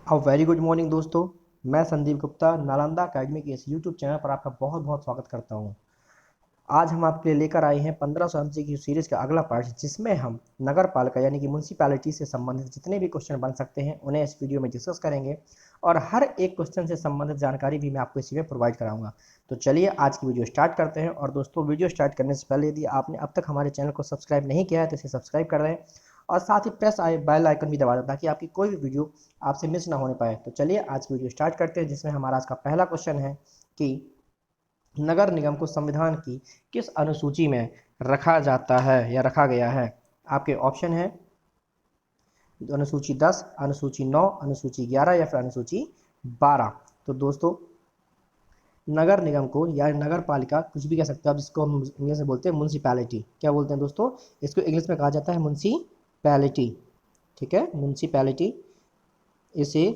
Very good morning दोस्तों। मैं Sandeep Gupta Nalanda academy के इस यूट्यूब चैनल पर आपका बहुत बहुत स्वागत करता हूं। आज हम आपके लिए लेकर आए हैं 1500 एमसी की सीरीज का अगला पार्ट, जिसमें हम नगर पालिका यानी कि म्यूनसिपैलिटी से संबंधित जितने भी क्वेश्चन बन सकते हैं उन्हें इस वीडियो में डिस्कस करेंगे और हर एक क्वेश्चन से संबंधित जानकारी भी मैं आपको इसी में प्रोवाइड कराऊंगा। तो चलिए आज की वीडियो स्टार्ट करते हैं। और दोस्तों, वीडियो स्टार्ट करने से पहले यदि आपने अब तक हमारे चैनल को सब्सक्राइब नहीं किया है तो इसे सब्सक्राइब कर दें और साथ ही प्रेस आए बेल आइकन भी दबा दें ताकि आपकी कोई भी वीडियो आपसे मिस ना होने पाए। तो चलिए आज की वीडियो स्टार्ट करते हैं, जिसमें हमारा आज का पहला क्वेश्चन है कि नगर निगम को संविधान की किस अनुसूची में रखा जाता है या रखा गया है। आपके ऑप्शन है अनुसूची 10, अनुसूची 9, अनुसूची 11 या फिर अनुसूची 12। तो दोस्तों, नगर निगम को या नगर पालिका कुछ भी कह सकते हो आप, जिसको हम इंग्लिश में बोलते हैं म्यूनसिपैलिटी। क्या बोलते हैं दोस्तों? इसको इंग्लिश में कहा जाता है म्यूनसिपैलिटी। ठीक है, म्यूनसिपैलिटी। इसे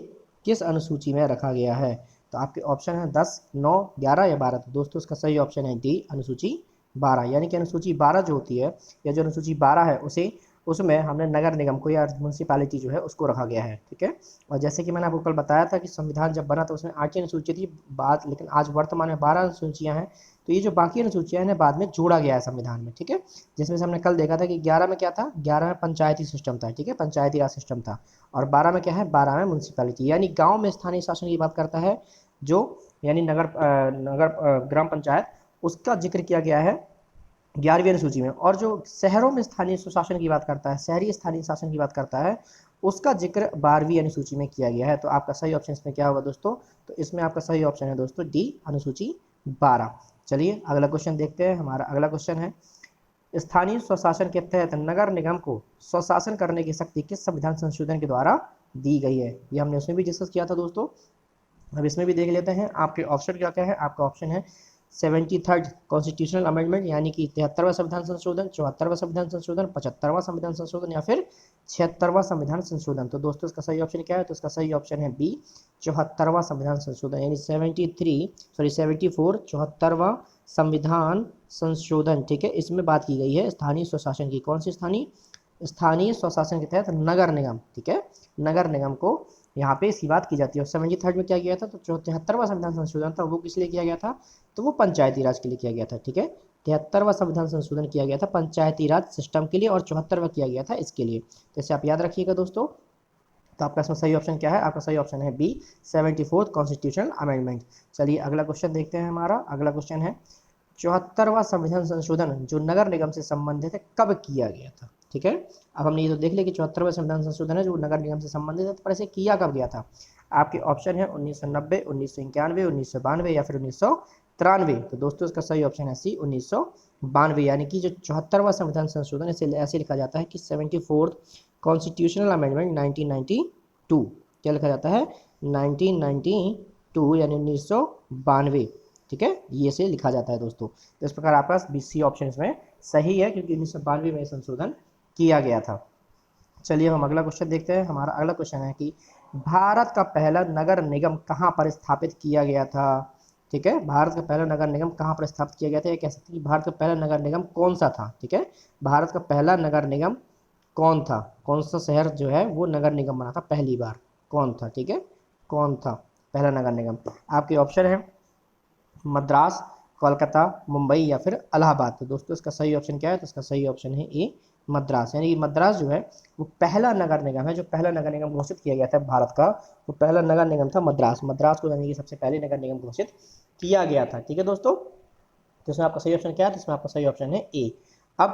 किस अनुसूची में रखा गया है? तो आपके ऑप्शन है 10, 9, 11 या 12। तो दोस्तों, इसका सही ऑप्शन है डी, अनुसूची 12। यानी कि अनुसूची 12 जो होती है या जो अनुसूची 12 है उसे उसमें हमने नगर निगम को या म्यूनसिपैलिटी जो है उसको रखा गया है। ठीक है। और जैसे कि मैंने आपको कल बताया था कि संविधान जब बना तो उसमें 8 अनुसूची थी बात, लेकिन आज वर्तमान में 12 अनुसूचियां हैं। तो ये जो बाकी अनुसूचियां हैं बाद में जोड़ा गया है संविधान में। ठीक है। जिसमें से हमने कल देखा था कि 11 में क्या था, 11 में पंचायती सिस्टम था। ठीक है, पंचायती राज सिस्टम था। और 12 में क्या है, 12 में म्यूनसिपैलिटी यानी गांव में स्थानीय शासन की बात करता है जो, यानी ग्राम पंचायत, उसका जिक्र किया गया है 11वीं अनुसूची में। और जो शहरों में स्थानीय सुशासन की बात करता है, शहरी स्थानीय शासन की बात करता है, उसका जिक्र 12वीं अनुसूची में किया गया है। तो आपका सही ऑप्शन इसमें क्या होगा दोस्तों? तो इसमें आपका सही ऑप्शन है दोस्तों डी, अनुसूची 12। चलिए अगला क्वेश्चन देखते हैं। हमारा अगला क्वेश्चन है, स्थानीय स्वशासन के तहत नगर निगम को स्वशासन करने की शक्ति किस संविधान संशोधन के द्वारा दी गई है? ये हमने उसमें भी डिस्कस किया था दोस्तों। अब इसमें भी देख लेते हैं आपके ऑप्शन क्या क्या है। आपका ऑप्शन है 73rd कॉन्स्टिट्यूशनल अमेंडमेंट यानी कि 73वां संविधान संशोधन, 74वां संविधान संशोधन, 75वां संविधान संशोधन या फिर 76वां संविधान संशोधन। तो दोस्तों, इसका सही ऑप्शन क्या है? तो इसका सही ऑप्शन है बी, 74वां संविधान संशोधन यानी 74 74वां संविधान संशोधन। ठीक है, इसमें बात की गई है स्थानीय स्वशासन की। कौन सी स्थानीय? स्थानीय स्वशासन के तहत नगर निगम। ठीक है, नगर निगम को यहाँ पे इसकी बात की जाती है। और 73rd में क्या किया था, तो जो 73वां संविधान संशोधन था वो किस लिए किया गया था? तो वो पंचायती राज के लिए किया गया था। ठीक है, 73वां संविधान संशोधन किया गया था पंचायती राज सिस्टम के लिए और 74वां किया गया था इसके लिए। तो इसे आप याद रखिएगा दोस्तों। तो आपका इसमें सही ऑप्शन क्या है? आपका सही ऑप्शन है बी, 74th कॉन्स्टिट्यूशनल अमेंडमेंट। चलिए अगला क्वेश्चन देखते हैं। हमारा अगला क्वेश्चन है, 74वां संविधान संशोधन जो नगर निगम से संबंधित है कब किया गया था? ठीक है, अब हमने ये तो देख लिया कि 74वां संविधान संशोधन है जो नगर निगम से संबंधित है, पर इसे किया कब गया था? आपके ऑप्शन है 1990, 1991, 1992 या फिर 1993। तो दोस्तों, इसका सही ऑप्शन है सी, 1992। यानी कि जो 74वां संविधान संशोधन इसे ऐसे लिखा जाता है कि 74th कॉन्स्टिट्यूशनल अमेंडमेंट 1992। क्या लिखा जाता है? 1992 यानी 1992। ठीक है, ये से लिखा जाता है दोस्तों। तो इस प्रकार आपका बी सी ऑप्शन इसमें सही है क्योंकि 1992 में संशोधन किया गया था। चलिए हम अगला क्वेश्चन देखते हैं। हमारा अगला क्वेश्चन है कि भारत का पहला नगर निगम कहाँ पर स्थापित किया गया था? ठीक है, भारत का पहला नगर निगम कहाँ पर स्थापित किया गया था, ये कह सकते हैं कि भारत का पहला नगर निगम कौन सा था? ठीक है, भारत का पहला नगर निगम कौन था? कौन सा शहर जो है वो नगर निगम बना था पहली बार? कौन था? ठीक है, कौन था पहला नगर निगम? आपके ऑप्शन है मद्रास, कोलकाता, मुंबई या फिर इलाहाबाद। तो दोस्तों, इसका सही ऑप्शन क्या है? तो इसका सही ऑप्शन है ए, मद्रास। यानी कि मद्रास जो है वो पहला नगर निगम है, जो पहला नगर निगम घोषित किया गया था भारत का, वो पहला नगर निगम था मद्रास। मद्रास को यानी कि सबसे पहले नगर निगम घोषित किया गया था। ठीक है दोस्तों, तो इसमें आपका सही ऑप्शन क्या है? तो इसमें आपका सही ऑप्शन है ए। अब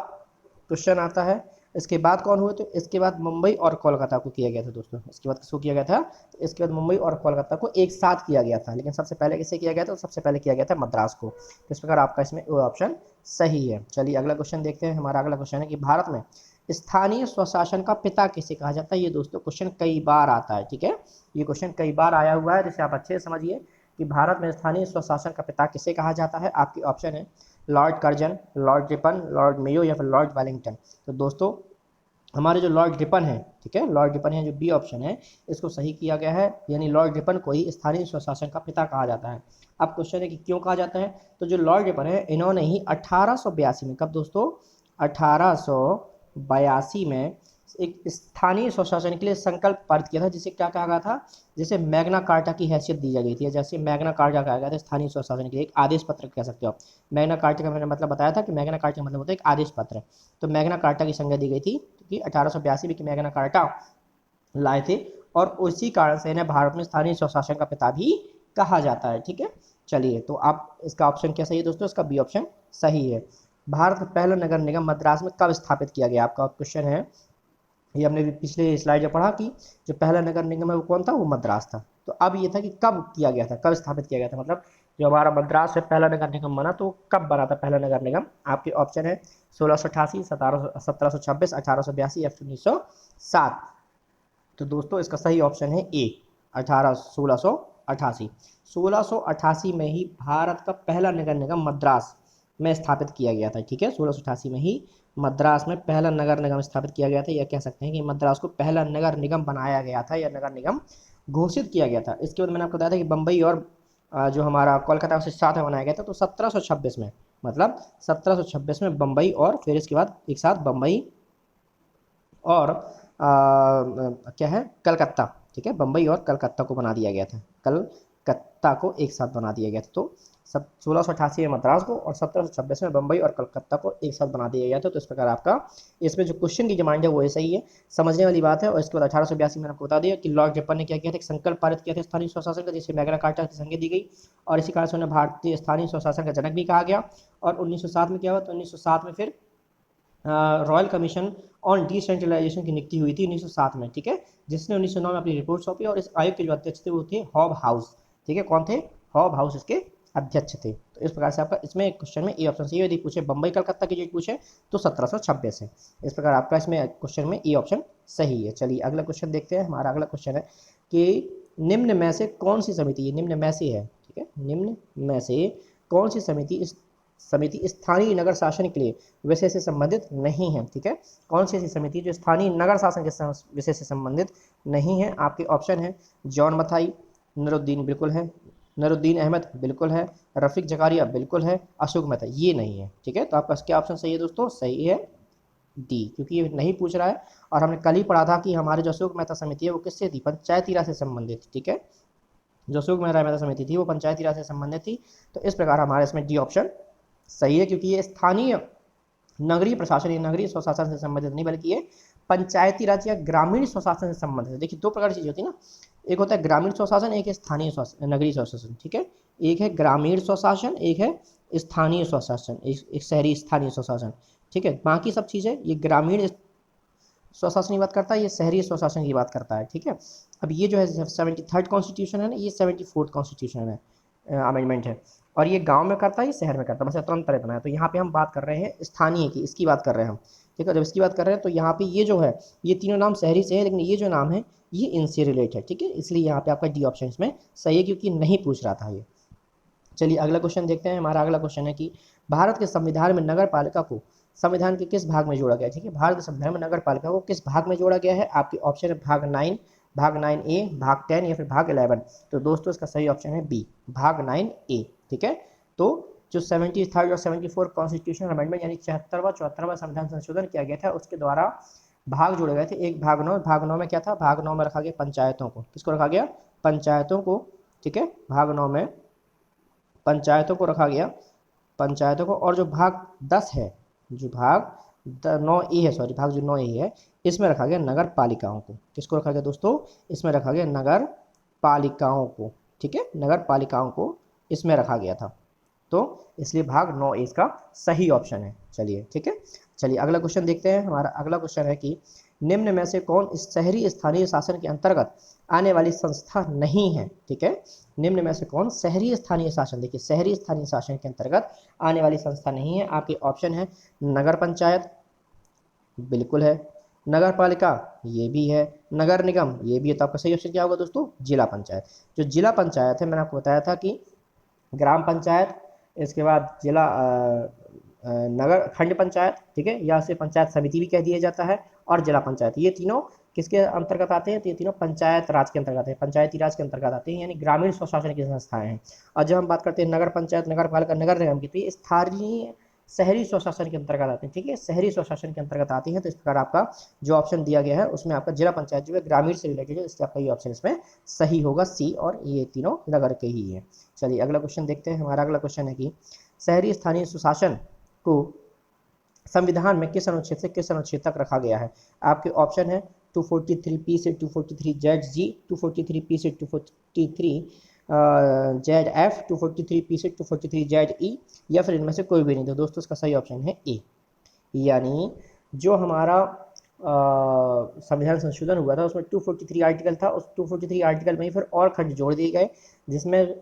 क्वेश्चन आता है, इसके बाद कौन हुए? तो इसके बाद मुंबई और कोलकाता को किया गया था दोस्तों। इसके बाद किसको किया गया था? तो इसके बाद मुंबई और कोलकाता को एक साथ किया गया था, लेकिन सबसे पहले किसे किया गया था? तो सबसे पहले किया गया था मद्रास को। तो इस प्रकार आपका इसमें ऑप्शन सही है। चलिए अगला क्वेश्चन देखते हैं। हमारा अगला क्वेश्चन है कि भारत में स्थानीय स्वशासन का पिता किसे कहा जाता है? ये दोस्तों क्वेश्चन कई बार आता है। ठीक है, ये क्वेश्चन कई बार आया हुआ है, जिसे आप अच्छे से समझिए कि भारत में स्थानीय स्वशासन का पिता किसे कहा जाता है। आपकी ऑप्शन है Lord Curzon, Lord Ripon, Lord Mayo या फिर लॉर्ड वेलिंगटन। तो दोस्तों, हमारे जो लॉर्ड रिपन है, ठीक है, लॉर्ड रिपन है जो बी ऑप्शन है, इसको सही किया गया है। यानी लॉर्ड रिपन को ही स्थानीय स्वशासन का पिता कहा जाता है। अब क्वेश्चन है कि क्यों कहा जाता है? तो जो लॉर्ड रिपन है इन्होंने ही 1882 में, कब दोस्तों? 1882 में एक स्थानीय स्वशासन के लिए संकल्प पारित किया था, जिसे क्या कहा गया था, जिसे मैग्ना कार्टा की हैसियत दी गई थी। जैसे मैग्ना कार्टा कहा गया था स्थानीय स्वशासन के लिए, एक आदेश पत्र कह सकते हो आप। मैग्ना कार्टा का मैंने मतलब बताया था कि मैग्ना कार्टा का मतलब होता है एक आदेश पत्र। तो मैग्ना कार्टा की संज्ञा दी गई थी क्योंकि 1882 में मैग्ना कार्टा लाए थे, और उसी कारण से इन्हें भारत में स्थानीय स्वशासन का पिता भी कहा जाता है। ठीक है, चलिए तो आप इसका ऑप्शन क्या सही है दोस्तों, इसका बी ऑप्शन सही है। भारत का पहला नगर निगम मद्रास में कब स्थापित किया गया, आपका क्वेश्चन है। ये हमने पिछले स्लाइड में पढ़ा कि जो पहला नगर निगम है वो कौन था, वो मद्रास था। तो अब ये था कि कब किया गया था, कब स्थापित किया गया था, मतलब जो हमारा मद्रास में पहला नगर निगम बना तो कब बना था पहला नगर निगम। आपके ऑप्शन है 1688, 1726, 1882 या 1907। तो दोस्तों इसका सही ऑप्शन है ए, 1688। 1688 में ही भारत का पहला नगर निगम मद्रास में स्थापित किया गया था। ठीक है, 1688 में ही मद्रास में पहला नगर निगम स्थापित किया गया था, या कह सकते हैं कि मद्रास को पहला नगर निगम बनाया गया था या नगर निगम घोषित किया गया था। इसके बाद मैंने आपको बताया था कि बम्बई और जो हमारा कोलकाता से साथ में बनाया गया था, तो 1726 में, मतलब 1726 में बम्बई और फिर इसके बाद एक साथ बम्बई और क्या है, कलकत्ता। ठीक है, बम्बई और कलकत्ता को बना दिया गया था, कलकत्ता को एक साथ बना दिया गया था। तो सब 1688 में मद्रास को और 1726 में बम्बई और कलकत्ता को एक साथ बना दिया गया था। तो इस प्रकार आपका इसमें जो क्वेश्चन की डिमांड है वो ऐसा ही है, समझने वाली बात है। और इसके बाद 1882 में आपको बता दिया कि लॉर्ड रिपन ने क्या किया था, एक संकल्प पारित किया था स्थानीय स्वशासन का, जिसे मैग्ना कार्टा की संज्ञा दी गई, और इसी कारण से उन्हें भारतीय स्थानीय स्वशासन का जनक भी कहा गया। और 1907 में क्या हुआ, तो 1907 में फिर रॉयल कमीशन ऑन डिसेंट्रलाइजेशन की नियुक्ति हुई थी 1907 में। ठीक है, जिसने 1909 में अपनी रिपोर्ट सौंपी, और इस आयोग के जो अध्यक्ष थे वो थे हॉब हाउस। ठीक है, कौन थे, हॉब हाउस इसके अध्यक्ष थे। तो इस प्रकार से आपका इसमें क्वेश्चन में ए ऑप्शन सही है। यदि पूछे बम्बई कलकत्ता की जो पूछे तो 1726 है। इस प्रकार आपका इसमें क्वेश्चन में ए ऑप्शन सही है। चलिए अगला क्वेश्चन देखते हैं। हमारा अगला क्वेश्चन है कि निम्न में से कौन सी समिति, ये निम्न में से है, ठीक है, निम्न में से कौन सी समिति स्थानीय नगर शासन के लिए विषय से संबंधित नहीं है। ठीक है, कौन सी ऐसी समिति जो स्थानीय नगर शासन के विषय से संबंधित नहीं है। आपके ऑप्शन है जॉन मथाई, नरुद्दीन बिल्कुल है, नरुद्दीन अहमद बिल्कुल है, रफीक जकारिया बिल्कुल है, अशोक मेहता ये नहीं है। ठीक है, तो आपका क्या ऑप्शन सही है दोस्तों, सही है डी, क्योंकि ये नहीं पूछ रहा है। और हमने कल ही पढ़ा था कि हमारे जो अशोक मेहता समिति है वो किससे थी, पंचायती राज से संबंधित। ठीक है, जो अशोक मेहता समिति थी वो पंचायती राज से संबंधित थी। तो इस प्रकार हमारे इसमें डी ऑप्शन सही है, क्योंकि ये स्थानीय नगरीय प्रशासन या नगरीय स्वशासन से संबंधित नहीं, बल्कि ये पंचायती राज या ग्रामीण स्वशासन से संबंधित है। देखिए दो प्रकार की चीज़ होती है ना, एक होता है ग्रामीण स्वशासन, एक है स्थानीय नगरीय स्वशासन। ठीक है, एक है ग्रामीण स्वशासन, एक है स्थानीय स्वशासन, एक शहरी स्थानीय स्वशासन। ठीक है, बाकी सब चीज़ें ये ग्रामीण स्वशासन की बात करता है, ये शहरी स्वशासन की बात करता है। ठीक है, अब ये जो है 73rd कॉन्स्टिट्यूशन है ना, ये 74th कॉन्स्टिट्यूशन है, अमेंडमेंट है, और ये गांव में करता है, ये शहर में करता है, बस अंतर इतना है। तो यहाँ पे हम बात कर रहे हैं स्थानीय की, इसकी बात कर रहे हैं हम। ठीक है, जब इसकी बात कर रहे हैं तो यहाँ पे ये जो है ये तीनों नाम शहरी से है, लेकिन ये जो नाम है ये इनसे रिलेटेड है। ठीक है, इसलिए यहाँ पे आपका डी ऑप्शन इसमें सही है, क्योंकि नहीं पूछ रहा था ये। चलिए अगला क्वेश्चन देखते हैं। हमारा अगला क्वेश्चन है कि भारत के संविधान में नगर पालिका को संविधान के किस भाग में जोड़ा गया है। ठीक है, भारत के संविधान में नगर पालिका को किस भाग में जोड़ा गया है। आपके ऑप्शन है भाग 9, भाग 9A, भाग 10 या फिर भाग 11। तो दोस्तों इसका सही ऑप्शन है बी, भाग 9A। ठीक है, तो जो 73rd और 74 कॉन्स्टिट्यूशनल अमेंडमेंट यानी 74वां संविधान संशोधन किया गया था, उसके द्वारा भाग जोड़े गए थे। एक भाग 9, भाग 9 में क्या था, भाग 9 में रखा गया पंचायतों को। किसको रखा गया, पंचायतों को। ठीक है, भाग 9 में पंचायतों को रखा गया, पंचायतों को। और जो भाग 10 है, जो भाग 9A है, सॉरी भाग जो 9A है, इसमें रखा गया नगर पालिकाओं को। किसको रखा गया दोस्तों, इसमें रखा गया नगर पालिकाओं को। ठीक है, नगर पालिकाओं को इसमें रखा गया था, तो इसलिए भाग 9A इसका सही ऑप्शन है। चलिए ठीक है, चलिए अगला क्वेश्चन देखते हैं। हमारा अगला क्वेश्चन है कि निम्न में से कौन इस शहरी स्थानीय शासन के अंतर्गत आने वाली संस्था नहीं है। ठीक है, निम्न में से कौन शहरी स्थानीय शासन, देखिए शहरी स्थानीय शासन के अंतर्गत आने वाली संस्था नहीं है। आपके ऑप्शन है नगर पंचायत बिल्कुल है, नगर पालिका ये भी है, नगर निगम ये भी है। तो आपका सही ऑप्शन क्या होगा दोस्तों, जिला पंचायत। जो जिला पंचायत है, मैंने आपको बताया था कि ग्राम पंचायत, इसके बाद जिला नगर खंड पंचायत, ठीक है, या से पंचायत समिति भी कह दिया जाता है, और जिला पंचायत, ये तीनों किसके अंतर्गत आते हैं, तो ये तीनों पंचायत राज के अंतर्गत आते हैं, पंचायती राज के अंतर्गत आते हैं, यानी ग्रामीण स्वशासन की संस्थाएं हैं। और जब हम बात करते हैं नगर पंचायत, नगर पालिका, नगर निगम की, तो ये स्थानीय शहरी स्वशासन के अंतर्गत आते हैं, ठीक है, शहरी स्वशासन के अंतर्गत आती हैं। तो इस प्रकार आपका जो ऑप्शन दिया गया है उसमें आपका जिला पंचायत जो है ग्रामीण से रिलेटेड है, इसलिए आपका ये ऑप्शन इसमें सही होगा, सी, और ये तीनों नगर के ही है। चलिए अगला क्वेश्चन देखते हैं। हमारा अगला क्वेश्चन है कि शहरी स्थानीय सुशासन को संविधान में किस अनुच्छेद से किस अनुच्छेद तक रखा गया है। आपके ऑप्शन है 243 से 243 जेड जी, 243 से 243 जेड एफ, 243 से 243 जेड ई, या फिर इनमें से कोई भी नहीं। तो दोस्तों इसका सही ऑप्शन है ए, यानी जो हमारा संविधान संशोधन हुआ था उसमें 243 आर्टिकल था, उस 243 आर्टिकल में ही फिर और खंड जोड़ दिए गए, जिसमें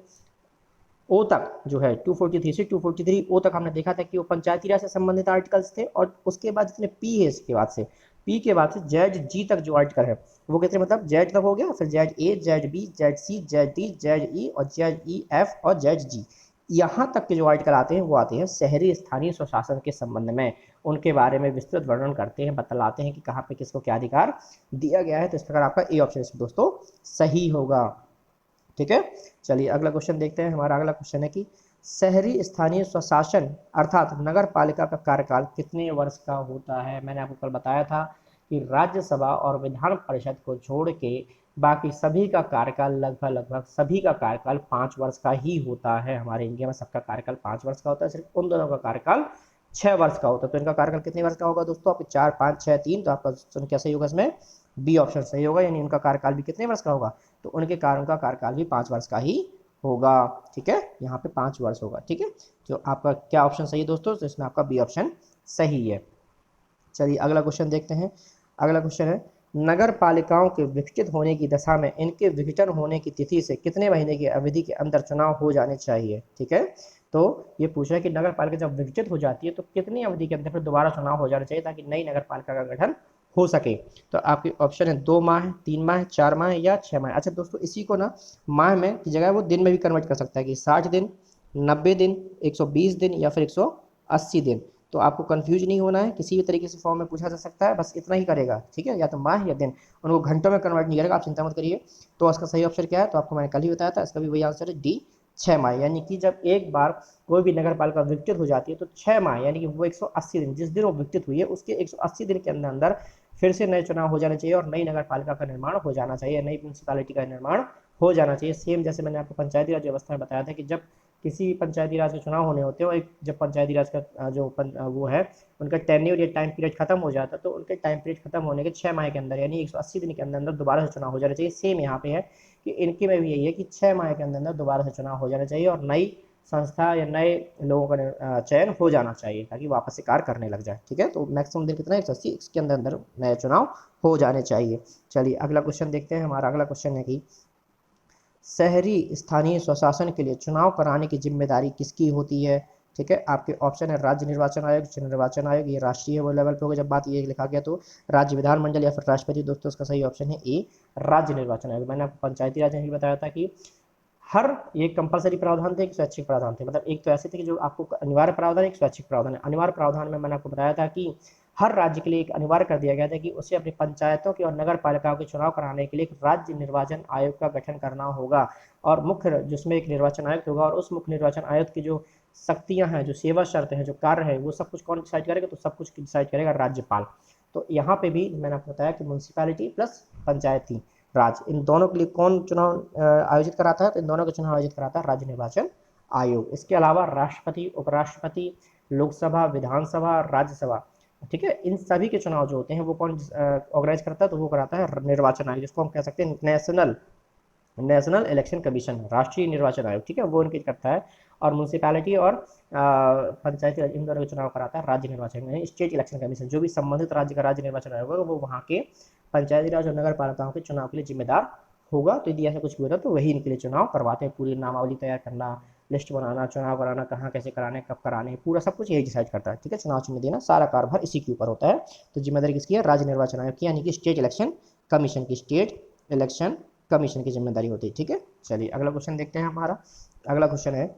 ओ तक जो है 243 से 243 ओ तक हमने देखा था कि वो पंचायती राज से संबंधित आर्टिकल्स थे, और उसके बाद जितने पी है इसके बाद से, पी के बाद से जेड जी तक जो आर्टिकल है वो कहते हैं, मतलब जेड तक हो गया, फिर Z A, Z B, Z C, Z D, Z E, और जेड ई एफ और जेड जी, यहाँ तक के जो आर्टिकल आते हैं वो आते हैं शहरी स्थानीय स्वशासन के संबंध में, उनके बारे में विस्तृत वर्णन करते हैं, बतलाते हैं कि कहाँ पे किसको क्या अधिकार दिया गया है। तो इस प्रकार आपका ए ऑप्शन इसमें दोस्तों सही होगा, ठीक है। चलिए अगला क्वेश्चन देखते हैं। हमारा अगला क्वेश्चन है कि शहरी स्थानीय स्वशासन अर्थात नगर पालिका का कार्यकाल कितने वर्ष का होता है। मैंने आपको कल बताया था कि राज्यसभा और विधान परिषद को छोड़ के बाकी सभी का कार्यकाल लगभग सभी का कार्यकाल 5 वर्ष का ही होता है। हमारे इंडिया में सबका कार्यकाल 5 वर्ष का होता है, सिर्फ उन दोनों का कार्यकाल 6 वर्ष का होता है। तो इनका कार्यकाल कितने वर्ष का होगा दोस्तों, आपके 4, 5, 6, 3, तो आपका क्या सही होगा इसमें, बी ऑप्शन सही होगा, यानी उनका कार्यकाल भी कितने वर्ष का होगा, तो उनके कारण का कार्यकाल भी 5 वर्ष का ही होगा, ठीक है, यहाँ पे 5 वर्ष होगा, ठीक है। तो आपका क्या ऑप्शन सही है दोस्तों, तो इसमें आपका बी ऑप्शन सही है। चलिए अगला क्वेश्चन देखते हैं। अगला क्वेश्चन है नगर पालिकाओं के विकसित होने की दशा में इनके विघटन होने की तिथि से कितने महीने की अवधि के अंदर चुनाव हो जाने चाहिए, ठीक है। तो ये पूछा है कि नगर पालिका जब विकसित हो जाती है तो कितनी अवधि के अंदर फिर दोबारा चुनाव हो जाना चाहिए ताकि नई नगर पालिका का गठन हो सके। तो आपके ऑप्शन है 2 माह, 3 माह, 4 माह या 6 माह। अच्छा दोस्तों, इसी को ना माह में की जगह वो दिन में भी कन्वर्ट कर सकता है कि 60 दिन, 90 दिन, 120 दिन या फिर 180 दिन। तो आपको कंफ्यूज नहीं होना है, किसी भी तरीके से फॉर्म में पूछा जा सकता है, बस इतना ही करेगा, ठीक है, या तो माह या दिन, उनको घंटों में कन्वर्ट नहीं करेगा, आप चिंता मत करिए। तो इसका सही ऑप्शन क्या है, तो आपको मैंने कल ही बताया था, इसका भी वही आंसर है डी, 6 माह। यानी कि जब एक बार कोई भी नगर पालिका विकसित हो जाती है तो 6 माह यानी कि वो 180 दिन, जिस दिन वो विकसित हुई है उसके 180 दिन के अंदर अंदर फिर से नए चुनाव हो जाने चाहिए और नई नगर पालिका का निर्माण हो जाना चाहिए, नई म्यूनसिपैलिटी का निर्माण हो जाना चाहिए। सेम जैसे मैंने आपको पंचायती राज व्यवस्था में बताया था कि जब किसी पंचायती राज के चुनाव होने होते हैं और एक जब पंचायती राज का वो है उनका टेन्योर या टाइम पीरियड खत्म हो जाता है, तो उनके टाइम पीरियड खत्म होने के 6 माह के अंदर यानी 180 दिन के अंदर अंदर दोबारा से चुनाव हो जाना चाहिए। सेम यहाँ पे है कि इनके में भी यही है कि 6 माह के अंदर अंदर दोबारा से चुनाव हो जाना चाहिए और नई संस्था या नए लोगों का चयन हो जाना चाहिए ताकि वापस से कार्य करने लग जाए, ठीक है। तो मैक्सिमम दिन कितना है, 180, इसके अंदर अंदर नए चुनाव हो जाने चाहिए। चलिए अगला क्वेश्चन देखते हैं। हमारा अगला क्वेश्चन है कि शहरी स्थानीय स्वशासन के लिए चुनाव कराने की जिम्मेदारी किसकी होती है, ठीक है। आपके ऑप्शन है राज्य निर्वाचन आयोग, जिला निर्वाचन आयोग, ये राष्ट्रीय वो लेवल पे होगा जब बात ये लिखा गया, तो राज्य विधानमंडल या फिर राष्ट्रपति। दोस्तों इसका सही ऑप्शन है ए, राज्य निर्वाचन आयोग। मैंने आपको पंचायती राज में बताया था कि हर एक कंपलसरी प्रावधान थे, एक स्वैच्छिक प्रावधान थे, मतलब एक तो ऐसे थे कि जो आपको अनिवार्य प्रावधान, एक स्वैच्छिक प्रावधान है। अनिवार्य प्रावधान में मैंने आपको बताया था कि हर राज्य के लिए एक अनिवार्य कर दिया गया था कि उसे अपनी पंचायतों के और नगर पालिकाओं के चुनाव कराने के लिए एक राज्य निर्वाचन आयोग का गठन करना होगा और मुख्य जिसमें एक निर्वाचन आयुक्त होगा और उस मुख्य निर्वाचन आयुक्त की जो शक्तियां हैं, जो सेवा शर्त है, जो कार्य है, वो सब कुछ कौन डिसाइड करेगा, तो सब कुछ डिसाइड करेगा राज्यपाल। तो यहाँ पे भी मैंने आपको बताया कि म्यूनसिपैलिटी प्लस पंचायती राज, इन दोनों के लिए कौन चुनाव आयोजित कराता है, तो इन दोनों के चुनाव आयोजित कराता है राज्य निर्वाचन आयोग। इसके अलावा राष्ट्रपति, उपराष्ट्रपति, लोकसभा, विधानसभा, राज्यसभा, ठीक है, इन सभी के चुनाव जो होते हैं वो कौन ऑर्गेनाइज करता है, तो वो कराता है निर्वाचन आयोग, जिसको हम कह सकते हैं नेशनल इलेक्शन कमीशन, राष्ट्रीय निर्वाचन आयोग, ठीक है, वो इनके करता है। और म्यूनसिपैलिटी और पंचायती इन दोनों के चुनाव कराता है राज्य निर्वाचन, स्टेट इलेक्शन कमीशन। जो भी संबंधित राज्य का राज्य निर्वाचन आयोग होगा वो वहाँ के पंचायती राज और नगर पालिकाओं के चुनाव के लिए जिम्मेदार होगा। तो यदि ऐसा कुछ भी होता है तो वही इनके लिए चुनाव करवाते हैं। पूरी नामावली तैयार करना, लिस्ट बनाना, चुनाव कराना, कहाँ कैसे कराने, कब कराने, पूरा सब कुछ यही डिसाइड करता है, ठीक है। चुनाव चिन्ह देना, सारा कारभार इसी के ऊपर होता है। तो जिम्मेदारी किसकी है, राज्य निर्वाचन आयोग की, यानी कि स्टेट इलेक्शन कमीशन की, स्टेट इलेक्शन कमीशन की जिम्मेदारी होती है, ठीक है। चलिए अगला क्वेश्चन देखते हैं। हमारा अगला क्वेश्चन है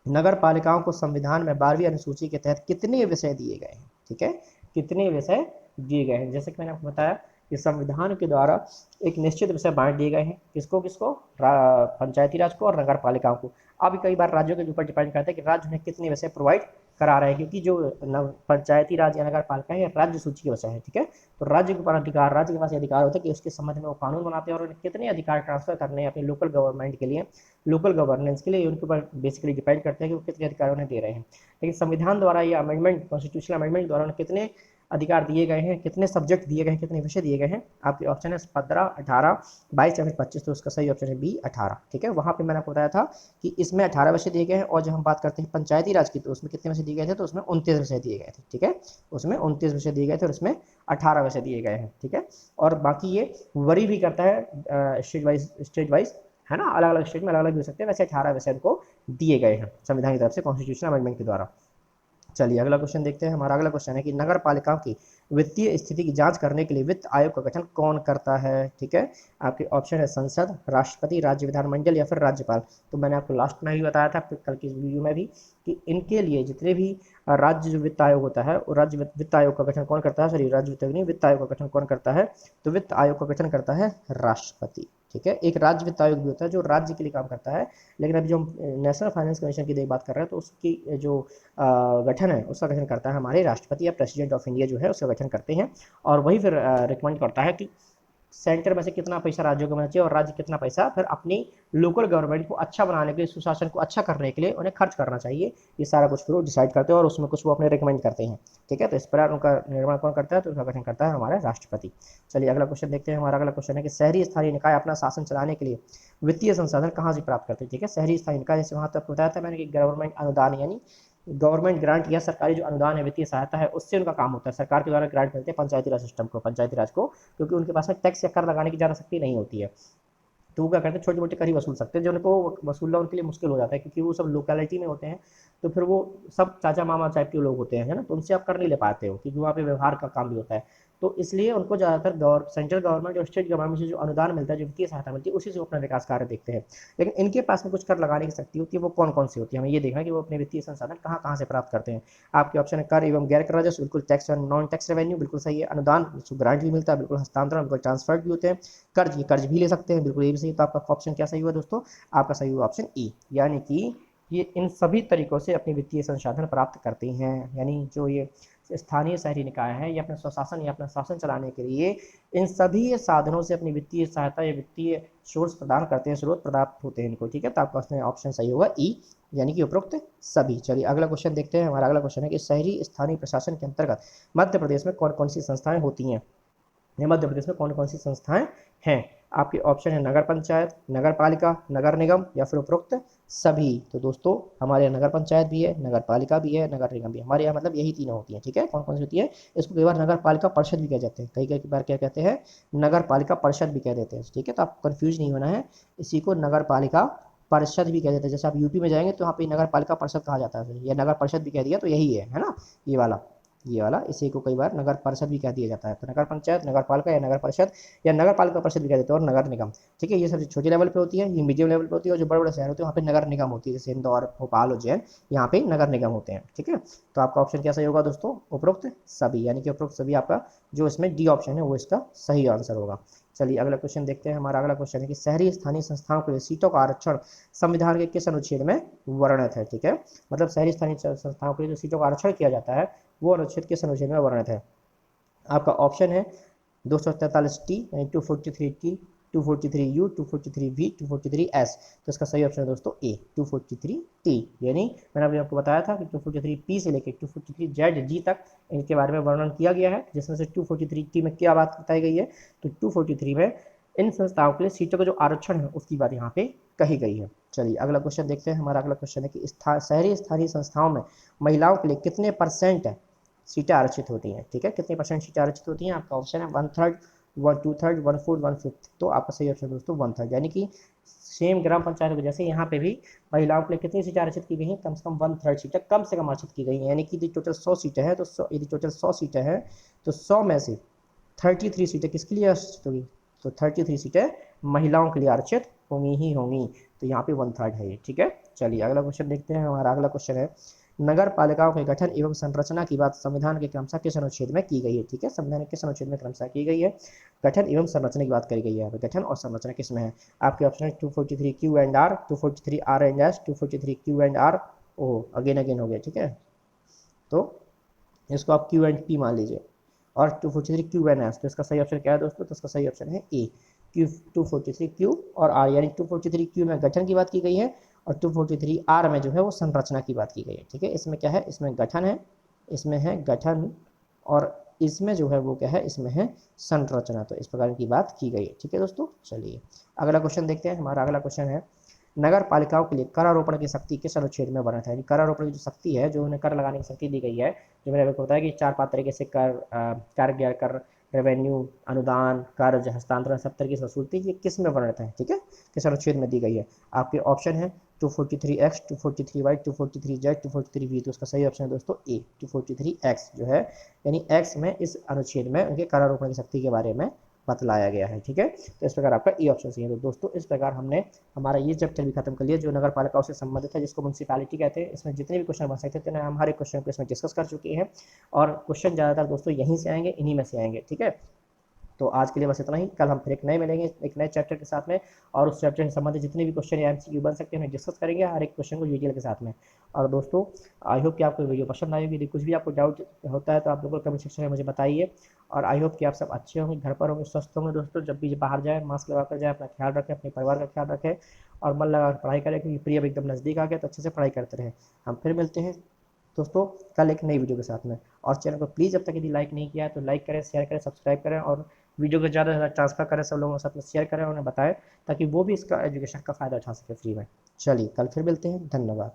नगर पालिकाओं को संविधान में 12वीं अनुसूची के तहत कितने विषय दिए गए हैं, ठीक है, कितने विषय दिए गए हैं। जैसे कि मैंने आपको बताया कि संविधान के द्वारा एक निश्चित विषय बांट दिए गए हैं, किसको किसको, पंचायती राज को और नगर पालिकाओं को। अब कई बार राज्यों के ऊपर डिपेंड करता है कि राज्य उन्हें कितने विषय प्रोवाइड करा रहे हैं, क्योंकि जो पंचायती राज या नगर पालिका है राज्य सूची के वजह है, ठीक है। तो राज्य के ऊपर अधिकार, राज्य के पास अधिकार होता है कि उसके संबंध में वो कानून बनाते हैं और उन्हें कितने अधिकार ट्रांसफर करने हैं अपने लोकल गवर्नमेंट के लिए, लोकल गवर्नेंस के लिए, उनके ऊपर बेसिकली डिपेंड करते हैं कि वो कितने अधिकार उन्हें दे रहे हैं। लेकिन संविधान द्वारा या अमेंडमेंट, कॉन्स्टिट्यूशनल अमेंडमेंट द्वारा उन्हें कितने अधिकार दिए गए हैं, कितने सब्जेक्ट दिए गए हैं, कितने विषय दिए गए हैं, आपके ऑप्शन है 15, 18, 22 या फिर 25। तो उसका सही ऑप्शन है बी 18, ठीक है। वहाँ पे मैंने आपको बताया था कि इसमें 18 विषय दिए गए हैं, और जब हम बात करते हैं पंचायती राज की तो उसमें कितने विषय दिए गए थे, तो उसमें 29 विषय दिए गए थे, ठीक है। उसमें 29 विषय दिए गए थे और उसमें 18 विषय दिए गए हैं, ठीक है। और बाकी ये वरी भी करता है स्टेज वाइज, है ना, अलग अलग स्टेट में अलग अलग भी हो सकते हैं। वैसे 18 विषय को दिए गए हैं संविधान की तरफ से, कॉन्स्टिट्यूशनल अमेंडमेंट के द्वारा। चलिए अगला क्वेश्चन देखते हैं। हमारा अगला क्वेश्चन है कि नगर पालिकाओं की वित्तीय स्थिति की जांच करने के लिए वित्त आयोग का गठन कौन करता है, ठीक है। आपके ऑप्शन है संसद, राष्ट्रपति, राज्य विधानमंडल या फिर राज्यपाल। तो मैंने आपको लास्ट में भी बताया था कल की वीडियो में भी कि इनके लिए जितने भी राज्य जो वित्त आयोग होता है, और राज्य वित्त आयोग का गठन कौन करता है, सॉरी राज्य वित्त नहीं, वित्त आयोग का गठन कौन करता है, तो वित्त आयोग का गठन करता है राष्ट्रपति, ठीक है। एक राज्य वित्त आयोग भी होता है जो राज्य के लिए काम करता है, लेकिन अभी जो हम नेशनल फाइनेंस कमीशन की बात कर रहे हैं तो उसकी जो गठन है उसका गठन करता है हमारे राष्ट्रपति या प्रेसिडेंट ऑफ इंडिया जो है उसका गठन करते हैं। और वही फिर रिकमेंड करता है कि सेंटर में से कितना पैसा राज्यों को मिलना चाहिए और राज्य कितना पैसा फिर अपनी लोकल गवर्नमेंट को अच्छा बनाने के लिए, सुशासन को अच्छा करने के लिए उन्हें खर्च करना चाहिए। ये सारा कुछ फिर वो डिसाइड करते हैं और उसमें कुछ वो अपने रिकमेंड करते हैं, ठीक है। तो इस प्रकार उनका निर्माण कौन करता है, तो उसका गठन करता है हमारा राष्ट्रपति। चलिए अगला क्वेश्चन देखते हैं। हमारा अगला क्वेश्चन है कि शहरी स्थानीय निकाय अपना शासन चलाने के लिए वित्तीय संसाधन कहाँ से प्राप्त करते हैं, ठीक है। शहरी स्थानीय निकाय, जैसे वहाँ तक बताया था मैंने कि गवर्नमेंट अनुदान यानी गवर्नमेंट ग्रांट या सरकारी जो अनुदान है, वित्तीय सहायता है, उससे उनका काम होता है। सरकार के द्वारा ग्रांट मिलते हैं पंचायती राज सिस्टम को, पंचायती राज को, क्योंकि उनके पास में टैक्स या कर लगाने की ज़्यादा शक्ति नहीं होती है। तो वो क्या करते हैं, छोटे मोटे कर ही वसूल सकते हैं, जो उनको वसूलना उनके लिए मुश्किल हो जाता है, क्योंकि वो सब लोकेलिटी में होते हैं। तो फिर वो सब चाचा मामा टाइप के लोग होते हैं, है ना, तो उनसे आप कर नहीं ले पाते हो, क्योंकि वहाँ पे व्यवहार का काम भी होता है। तो इसलिए उनको ज़्यादातर सेंट्रल गवर्नमेंट और स्टेट गवर्नमेंट से जो अनुदान मिलता है, जो वित्तीय सहायता मिलती है, उसी से वो अपना विकास कार्य देखते हैं। लेकिन इनके पास में कुछ कर लगाने की शक्ति होती है, वो कौन कौन सी होती है, हमें ये देखना है कि वो अपने वित्तीय संसाधन कहाँ कहाँ से प्राप्त करते हैं। आपके ऑप्शन है कर एवं गैर कर राजस्व, बिल्कुल टैक्स और नॉन टैक्स रेवेन्यू, बिल्कुल सही है। अनुदान, ग्रांट भी मिलता है, बिल्कुल। हस्तांतरण, बिल्कुल। ट्रांसफर भी होते हैं। कर्ज, ये कर्ज भी ले सकते हैं, बिल्कुल ये भी सही। तो आपका ऑप्शन क्या सही हुआ दोस्तों, आपका सही हुआ ऑप्शन ई, यानी कि ये इन सभी तरीकों से अपनी वित्तीय संसाधन प्राप्त करती हैं। यानी जो ये स्थानीय शहरी निकाय है, ये अपना स्वशासन या अपना शासन चलाने के लिए इन सभी साधनों से अपनी वित्तीय सहायता या वित्तीय सोर्स प्रदान करते हैं, स्रोत प्राप्त होते हैं इनको, ठीक है। तो आपका ऑप्शन सही होगा ई, यानी कि उपरोक्त सभी। चलिए अगला क्वेश्चन देखते हैं। हमारा अगला क्वेश्चन है कि शहरी स्थानीय प्रशासन के अंतर्गत मध्य प्रदेश में कौन कौन सी संस्थाएं होती हैं, मध्य प्रदेश में कौन कौन सी संस्थाएं हैं। आपके ऑप्शन है नगर पंचायत, नगर पालिका, नगर निगम या फिर उपरोक्त सभी। तो दोस्तों हमारे यहाँ नगर पंचायत भी है, नगर पालिका भी है, नगर निगम भी है। हमारे यहाँ मतलब यही तीनों होती हैं, ठीक है। कौन कौन सी होती है, इसको कई बार नगर पालिका परिषद भी कह जाते हैं, कई कई बार क्या कहते हैं, नगर पालिका परिषद भी कह देते हैं, ठीक है। तो आपको कन्फ्यूज नहीं होना है, इसी को नगर पालिका परिषद भी कह देते हैं। जैसे आप यूपी में जाएंगे तो वहाँ पे नगर पालिका परिषद कहा जाता है, या नगर परिषद भी कह दिया तो यही है ना, ये वाला, ये वाला, इसी को कई बार नगर परिषद भी कह दिया जाता है। तो नगर पंचायत, नगर पालिका या नगर परिषद या नगर पालिका परिषद भी कह देते हैं, और नगर निगम, ठीक है। ये सबसे छोटे लेवल पे होती है, ये मीडियम लेवल पे होती है, और जो बड़े बड़े शहर होते हैं वहाँ पे नगर निगम होती है, जैसे इंदौर, भोपाल, उज्जैन, यहाँ पे नगर निगम होते हैं, ठीक है। तो आपका ऑप्शन क्या सही होगा दोस्तों, उपरोक्त सभी, यानी कि उपरोक्त सभी आपका जो इसमें डी ऑप्शन है वो इसका सही आंसर होगा। चलिए अगला क्वेश्चन देखते हैं। हमारा अगला क्वेश्चन है कि शहरी स्थानीय संस्थाओं के लिए सीटों का आरक्षण संविधान के किस अनुच्छेद में वर्णित है, ठीक है। मतलब शहरी स्थानीय संस्थाओं के लिए जो सीटों का आरक्षण किया जाता है वो अनुच्छेद किस अनुच्छेद में वर्णित है। आपका ऑप्शन है 243 यानी 243 243 243 243 तो इसका सही ऑप्शन है दोस्तों ए, 243 यानी मैंने अभी आपको बताया था कि 243 से लेकर 243 तक इनके बारे में वर्णन किया गया है, जिसमें से 243 में क्या बात बताई गई है, तो 243 में इन संस्थाओं के लिए सीटों का जो आरक्षण है उसकी बात यहाँ पे कही गई है। चलिए अगला क्वेश्चन देखते हैं। हमारा अगला क्वेश्चन है कि शहरी स्थानीय संस्थाओं में महिलाओं के लिए कितने % सीटें आरक्षित होती हैं, ठीक है। कितने % सीटें आरक्षित होती हैं, आपका ऑप्शन है 1/3, 1/2, 1/4, 1/5। तो आपका सही ऑप्शन दोस्तों 1/3, यानी कि सेम ग्राम पंचायत जैसे यहाँ पे भी महिलाओं के लिए कितनी सीटें आरक्षित की गई हैं, कम से कम 1/3 सीटें कम से कम आरक्षित की गई हैं। यानी कि यदि टोटल 100 सीटें हैं तो 100, यदि टोटल 100 सीटें हैं तो 100 में से 33 सीटें किसके लिए आरक्षित होगी, तो 33 सीटें महिलाओं के लिए आरक्षित होंगी ही होंगी। तो यहाँ पे 1/3 है ये, ठीक है। चलिए अगला क्वेश्चन देखते हैं। हमारा अगला क्वेश्चन है नगर पालिकाओं के गठन एवं संरचना की बात संविधान के क्रमशः किस अनुच्छेद में की गई है, ठीक है। संविधान के किस अनुच्छेद में क्रमशः की गई है, गठन एवं संरचना की बात करी गई है। गठन और संरचना किस में है, आपके ऑप्शन है 243 Q&R, 243 R&S, 243 Q&R, ओ अगेन अगेन हो गया, ठीक है। तो इसको आप क्यू एंड पी मान लीजिए, और 243 क्यू एन एस। तो इसका सही ऑप्शन क्या है दोस्तों? तो इसका सही ऑप्शन है ए, क्यू 243 क्यू और आर, यानी 243 क्यू में गठन की बात की गई है और 243 आर में जो है वो संरचना की बात की गई है। ठीक है, इसमें क्या है? इसमें गठन है, इसमें है गठन, और इसमें जो है वो क्या है? इसमें है संरचना। तो इस प्रकार की बात की गई है। ठीक है दोस्तों, चलिए अगला क्वेश्चन देखते हैं। हमारा अगला क्वेश्चन है, नगर पालिकाओं के लिए करारोपण की शक्ति किस अनुच्छेद में वर्णित है? यानी करारोपण की जो शक्ति है, जो उन्हें कर लगाने की शक्ति दी गई है, जो मैंने आपको बताया कि 4-5 तरीके से कर गैर कर, रेवेन्यू, अनुदान, कार्य हस्तांतरण, सब तरीके से वसूलती, ये किस में वर्णित है? ठीक है, किस अनुच्छेद में दी गई है? आपके ऑप्शन है 243X, 243Y, 243Z, 243V। तो उसका सही ऑप्शन है दोस्तों ए, 243X जो है, यानी एक्स में इस अनुच्छेद में उनके करारोपण की शक्ति के बारे में बतलाया गया है। ठीक है, तो इस प्रकार आपका ई ऑप्शन सही है। तो दोस्तों इस प्रकार हमने हमारा ये चैप्टर भी खत्म कर लिया जो नगर पालिकाओं से संबंधित है, जिसको म्यूनसिपैलिटी कहते हैं। इसमें जितने भी क्वेश्चन बन सकते थे हम हर एक क्वेश्चन को इसमें डिस्कस कर चुके हैं, और क्वेश्चन ज़्यादातर दोस्तों यहीं से आएंगे, इन्हीं में से आएंगे। ठीक है, तो आज के लिए बस इतना ही। कल हम फिर एक नए मिलेंगे एक नए चैप्टर के साथ में, और उस चैप्टर से संबंधित जितने भी क्वेश्चन या एमसीक्यू बन सकते हैं उन्हें डिस्कस करेंगे, हर एक क्वेश्चन को डिटेल के साथ में। और दोस्तों आई होप कि आपको वीडियो पसंद आई होगी। यदि कुछ भी आपको डाउट होता है तो आप लोगों को कमेंट सेक्शन में मुझे बताइए। और आई होप कि आप सब अच्छे होंगे, घर पर होंगे, स्वस्थ होंगे। दोस्तों जब भी बाहर जाए मास्क लगा कर जाए, अपना ख्याल रखें, अपने परिवार का ख्याल रखें, और मन लगा पढ़ाई करें, क्योंकि प्री अब एकदम नज़दीक आ गया, तो अच्छे से पढ़ाई करते रहें। हम फिर मिलते हैं दोस्तों कल एक नई वीडियो के साथ में। और चैनल को प्लीज़, जब तक यदि लाइक नहीं किया है तो लाइक करें, शेयर करें, सब्सक्राइब करें, और वीडियो को ज़्यादा से ज़्यादा ट्रांसफर करें, सब लोगों के साथ में शेयर करें, उन्हें बताएं, ताकि वो भी इसका एजुकेशन का फ़ायदा उठा सके फ्री में। चलिए कल फिर मिलते हैं, धन्यवाद।